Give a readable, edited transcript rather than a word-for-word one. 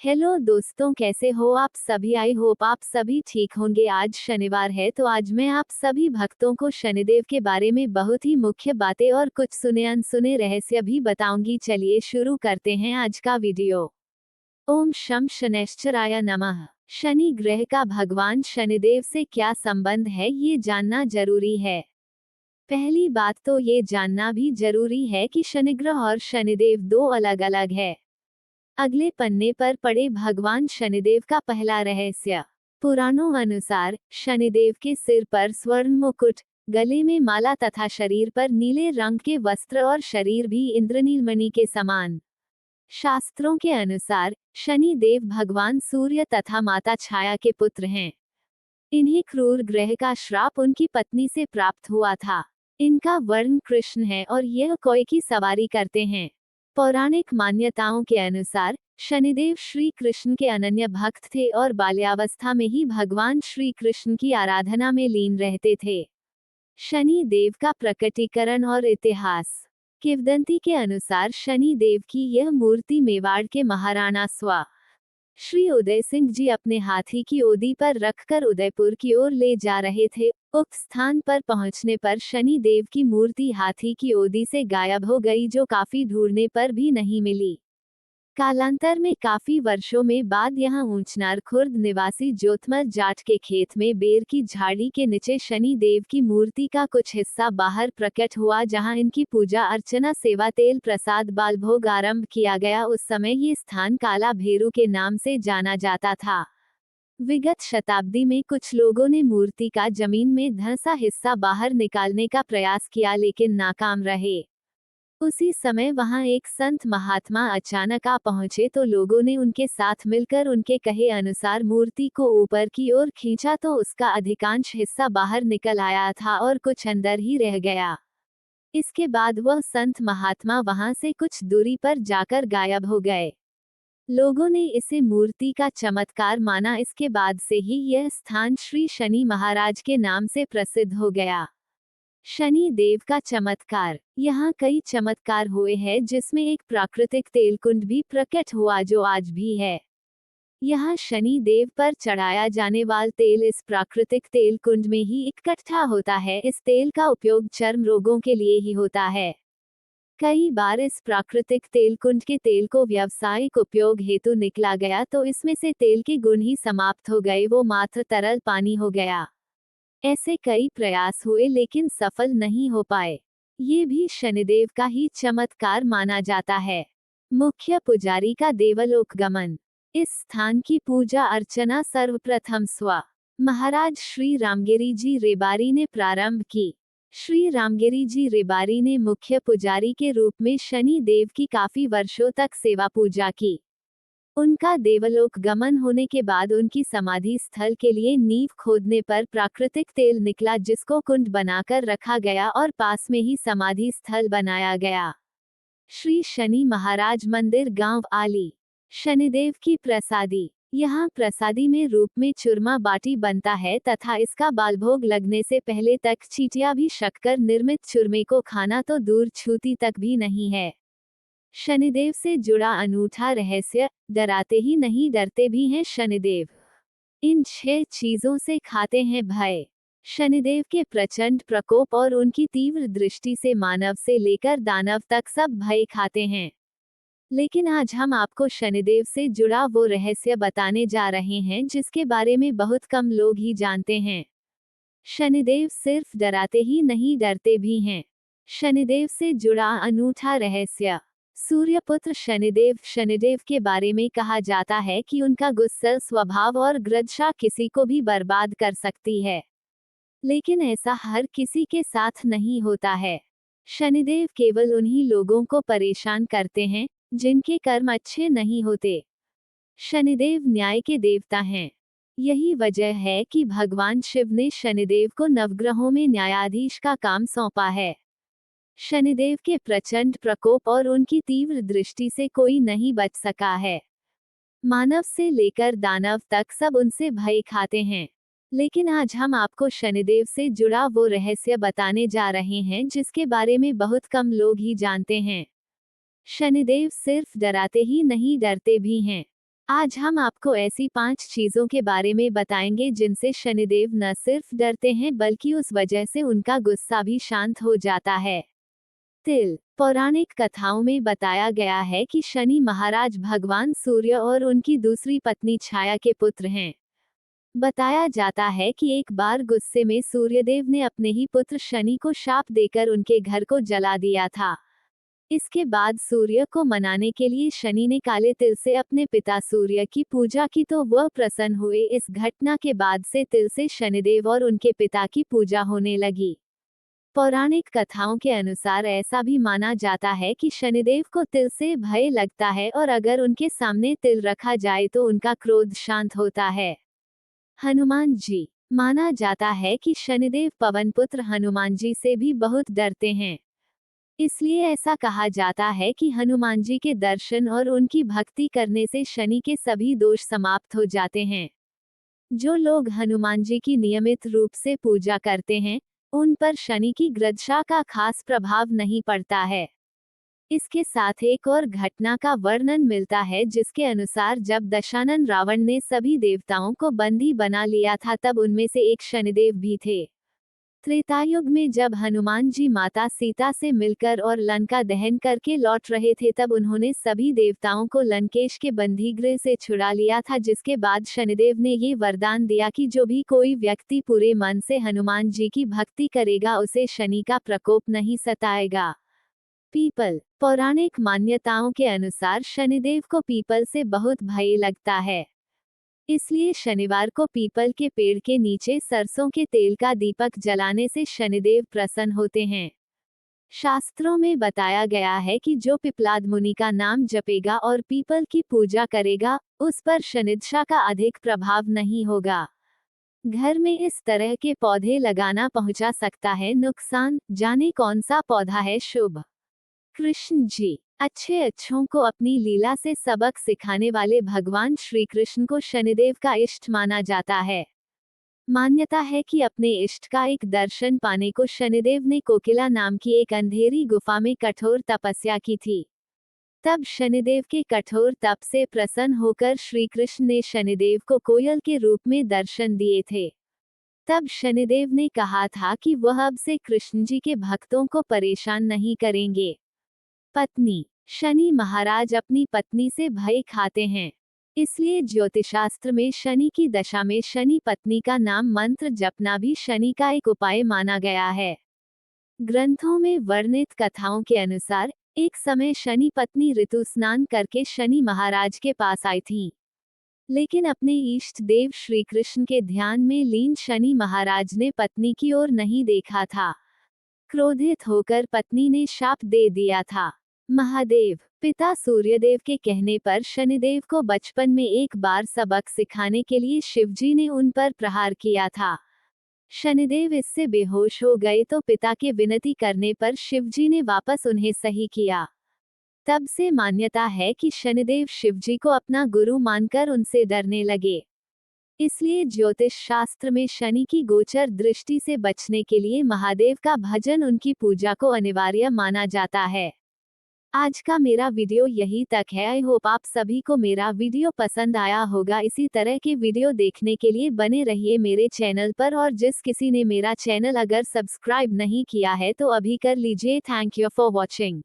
Hello दोस्तों, कैसे हो आप सभी। आई होप आप सभी ठीक होंगे। आज शनिवार है तो आज मैं आप सभी भक्तों को शनिदेव के बारे में बहुत ही मुख्य बातें और कुछ सुने अनसुने रहस्य भी बताऊंगी। चलिए शुरू करते हैं आज का वीडियो। ओम शम शनैश्चराय नमः। शनि ग्रह का भगवान शनिदेव से क्या संबंध है, ये जानना जरूरी है। पहली बात तो ये जानना भी जरूरी है कि शनिग्रह और शनिदेव दो अलग अलग है। अगले पन्ने पर पड़े भगवान शनिदेव का पहला रहस्य। पुराणों अनुसार शनिदेव के सिर पर स्वर्ण मुकुट, गले में माला तथा शरीर पर नीले रंग के वस्त्र और शरीर भी इंद्रनील मणि के समान। शास्त्रों के अनुसार शनि देव भगवान सूर्य तथा माता छाया के पुत्र हैं। इन्हें क्रूर ग्रह का श्राप उनकी पत्नी से प्राप्त हुआ था। इनका वर्ण कृष्ण है और यह कोय की सवारी करते हैं। पौराणिक मान्यताओं के अनुसार शनिदेव श्री कृष्ण के अनन्य भक्त थे और बाल्यावस्था में ही भगवान श्री कृष्ण की आराधना में लीन रहते थे। शनि देव का प्रकटीकरण और इतिहास। किंवदंती के अनुसार शनि देव की यह मूर्ति मेवाड़ के महाराणा श्री उदय सिंह जी अपने हाथी की ओदी पर रखकर उदयपुर की ओर ले जा रहे थे। उक्त स्थान पर पहुंचने पर शनि देव की मूर्ति हाथी की ओदी से गायब हो गई, जो काफी ढूंढने पर भी नहीं मिली। कालांतर में काफी वर्षों में बाद यहां ऊंचनार खुर्द निवासी ज्योतमल जाट के खेत में बेर की झाड़ी के नीचे शनि देव की मूर्ति का कुछ हिस्सा बाहर प्रकट हुआ, जहां इनकी पूजा अर्चना सेवा तेल प्रसाद बालभोग आरंभ किया गया। उस समय ये स्थान काला भेरू के नाम से जाना जाता था। विगत शताब्दी में कुछ लोगों ने मूर्ति का जमीन में धंसा हिस्सा बाहर निकालने का प्रयास किया, लेकिन नाकाम रहे। उसी समय वहां एक संत महात्मा अचानक आ पहुंचे तो लोगों ने उनके साथ मिलकर उनके कहे अनुसार मूर्ति को ऊपर की ओर खींचा तो उसका अधिकांश हिस्सा बाहर निकल आया था और कुछ अंदर ही रह गया। इसके बाद वह संत महात्मा वहां से कुछ दूरी पर जाकर गायब हो गए। लोगों ने इसे मूर्ति का चमत्कार माना। इसके बाद से ही यह स्थान श्री शनि महाराज के नाम से प्रसिद्ध हो गया। शनि देव का चमत्कार। यहाँ कई चमत्कार हुए हैं, जिसमें एक प्राकृतिक तेलकुंड भी प्रकट हुआ जो आज भी है। यहाँ शनि देव पर चढ़ाया जाने वाला तेल इस प्राकृतिक तेल कुंड में ही इकट्ठा होता है। इस तेल का उपयोग चर्म रोगों के लिए ही होता है। कई बार इस प्राकृतिक तेल कुंड के तेल को व्यावसायिक उपयोग हेतु निकला गया तो इसमें से तेल के गुण ही समाप्त हो गए, वो मात्र तरल पानी हो गया। ऐसे कई प्रयास हुए लेकिन सफल नहीं हो पाए। ये भी शनिदेव का ही चमत्कार माना जाता है। मुख्य पुजारी का देवलोक गमन। इस स्थान की पूजा अर्चना सर्वप्रथम महाराज श्री रामगिरी जी रेबारी ने प्रारंभ की। श्री रामगिरी जी रेबारी ने मुख्य पुजारी के रूप में शनि देव की काफी वर्षों तक सेवा पूजा की। उनका देवलोक गमन होने के बाद उनकी समाधि स्थल के लिए नींव खोदने पर प्राकृतिक तेल निकला, जिसको कुंड बनाकर रखा गया और पास में ही समाधि स्थल बनाया गया। श्री शनि महाराज मंदिर गांव आली। शनिदेव की प्रसादी। यहाँ प्रसादी में रूप में चूरमा बाटी बनता है तथा इसका बालभोग लगने से पहले तक चींटियां भी शक्कर निर्मित चूरमे को खाना तो दूर छूती तक भी नहीं है। शनिदेव से जुड़ा अनूठा रहस्य। डराते ही नहीं डरते भी हैं शनिदेव। इन 6 चीजों से खाते हैं भय। शनिदेव के प्रचंड प्रकोप और उनकी तीव्र दृष्टि से मानव से लेकर दानव तक सब भय खाते हैं। लेकिन आज हम आपको शनिदेव से जुड़ा वो रहस्य बताने जा रहे हैं जिसके बारे में बहुत कम लोग ही जानते हैं। शनिदेव सिर्फ डराते ही नहीं डरते भी हैं। शनिदेव से जुड़ा अनूठा रहस्य। सूर्यपुत्र शनिदेव। शनिदेव के बारे में कहा जाता है कि उनका गुस्सा स्वभाव और ग्रदशा किसी को भी बर्बाद कर सकती है, लेकिन ऐसा हर किसी के साथ नहीं होता है। शनिदेव केवल उन्हीं लोगों को परेशान करते हैं जिनके कर्म अच्छे नहीं होते। शनिदेव न्याय के देवता हैं। यही वजह है कि भगवान शिव ने शनिदेव को नवग्रहों में न्यायाधीश का काम सौंपा है। शनिदेव के प्रचंड प्रकोप और उनकी तीव्र दृष्टि से कोई नहीं बच सका है। मानव से लेकर दानव तक सब उनसे भय खाते हैं। लेकिन आज हम आपको शनिदेव से जुड़ा वो रहस्य बताने जा रहे हैं जिसके बारे में बहुत कम लोग ही जानते हैं। शनिदेव सिर्फ डराते ही नहीं डरते भी हैं। आज हम आपको ऐसी 5 चीजों के बारे में बताएंगे जिनसे शनिदेव न सिर्फ डरते हैं बल्कि उस वजह से उनका गुस्सा भी शांत हो जाता है। तिल। पौराणिक कथाओं में बताया गया है कि शनि महाराज भगवान सूर्य और उनकी दूसरी पत्नी छाया के पुत्र हैं। बताया जाता है कि एक बार गुस्से में सूर्यदेव ने अपने ही पुत्र शनि को शाप देकर उनके घर को जला दिया था। इसके बाद सूर्य को मनाने के लिए शनि ने काले तिल से अपने पिता सूर्य की पूजा की तो वह प्रसन्न हुए। इस घटना के बाद से तिल से शनिदेव और उनके पिता की पूजा होने लगी। पौराणिक कथाओं के अनुसार ऐसा भी माना जाता है कि शनिदेव को तिल से भय लगता है और अगर उनके सामने तिल रखा जाए तो उनका क्रोध शांत होता है। हनुमान जी। माना जाता है कि शनिदेव पवन पुत्र हनुमान जी से भी बहुत डरते हैं। इसलिए ऐसा कहा जाता है कि हनुमान जी के दर्शन और उनकी भक्ति करने से शनि के सभी दोष समाप्त हो जाते हैं। जो लोग हनुमान जी की नियमित रूप से पूजा करते हैं, उन पर शनि की ग्रदशा का खास प्रभाव नहीं पड़ता है। इसके साथ एक और घटना का वर्णन मिलता है जिसके अनुसार जब दशानन रावण ने सभी देवताओं को बंदी बना लिया था तब उनमें से एक शनिदेव भी थे। त्रेतायुग में जब हनुमान जी माता सीता से मिलकर और लंका दहन करके लौट रहे थे तब उन्होंने सभी देवताओं को लंकेश के बंदीगृह से छुड़ा लिया था, जिसके बाद शनिदेव ने ये वरदान दिया कि जो भी कोई व्यक्ति पूरे मन से हनुमान जी की भक्ति करेगा उसे शनि का प्रकोप नहीं सताएगा। पीपल। पौराणिक मान्यताओं के अनुसार शनिदेव को पीपल से बहुत भय लगता है। इसलिए शनिवार को पीपल के पेड़ के नीचे सरसों के तेल का दीपक जलाने से शनिदेव प्रसन्न होते हैं। शास्त्रों में बताया गया है कि जो पिपलाद मुनि का नाम जपेगा और पीपल की पूजा करेगा, उस पर शनिदशा का अधिक प्रभाव नहीं होगा। घर में इस तरह के पौधे लगाना पहुंचा सकता है नुकसान, जाने कौन सा पौधा है शुभ। कृष्ण जी। अच्छों को अपनी लीला से सबक सिखाने वाले भगवान श्री कृष्ण को शनिदेव का इष्ट माना जाता है। मान्यता है कि अपने इष्ट का एक दर्शन पाने को शनिदेव ने कोकिला नाम की एक अंधेरी गुफा में कठोर तपस्या की थी। तब शनिदेव के कठोर तप से प्रसन्न होकर श्री कृष्ण ने शनिदेव को कोयल के रूप में दर्शन दिए थे। तब शनिदेव ने कहा था कि वह अब से कृष्ण जी के भक्तों को परेशान नहीं करेंगे। पत्नी। शनि महाराज अपनी पत्नी से भय खाते हैं, इसलिए ज्योतिषशास्त्र में शनि की दशा में शनि पत्नी का नाम मंत्र जपना भी शनि का एक उपाय माना गया है। ग्रंथों में वर्णित कथाओं के अनुसार एक समय शनि पत्नी ऋतु स्नान करके शनि महाराज के पास आई थीं। लेकिन अपने इष्ट देव श्री कृष्ण के ध्यान में लीन शनि महाराज ने पत्नी की ओर नहीं देखा था। क्रोधित होकर पत्नी ने शाप दे दिया था। महादेव। पिता सूर्यदेव के कहने पर शनिदेव को बचपन में एक बार सबक सिखाने के लिए शिवजी ने उन पर प्रहार किया था। शनिदेव इससे बेहोश हो गए तो पिता के विनती करने पर शिवजी ने वापस उन्हें सही किया। तब से मान्यता है कि शनिदेव शिवजी को अपना गुरु मानकर उनसे डरने लगे। इसलिए ज्योतिष शास्त्र में शनि की गोचर दृष्टि से बचने के लिए महादेव का भजन, उनकी पूजा को अनिवार्य माना जाता है। आज का मेरा वीडियो यही तक है। आई होप आप सभी को मेरा वीडियो पसंद आया होगा। इसी तरह के वीडियो देखने के लिए बने रहिए मेरे चैनल पर, और जिस किसी ने मेरा चैनल अगर सब्सक्राइब नहीं किया है तो अभी कर लीजिए। Thank you for watching.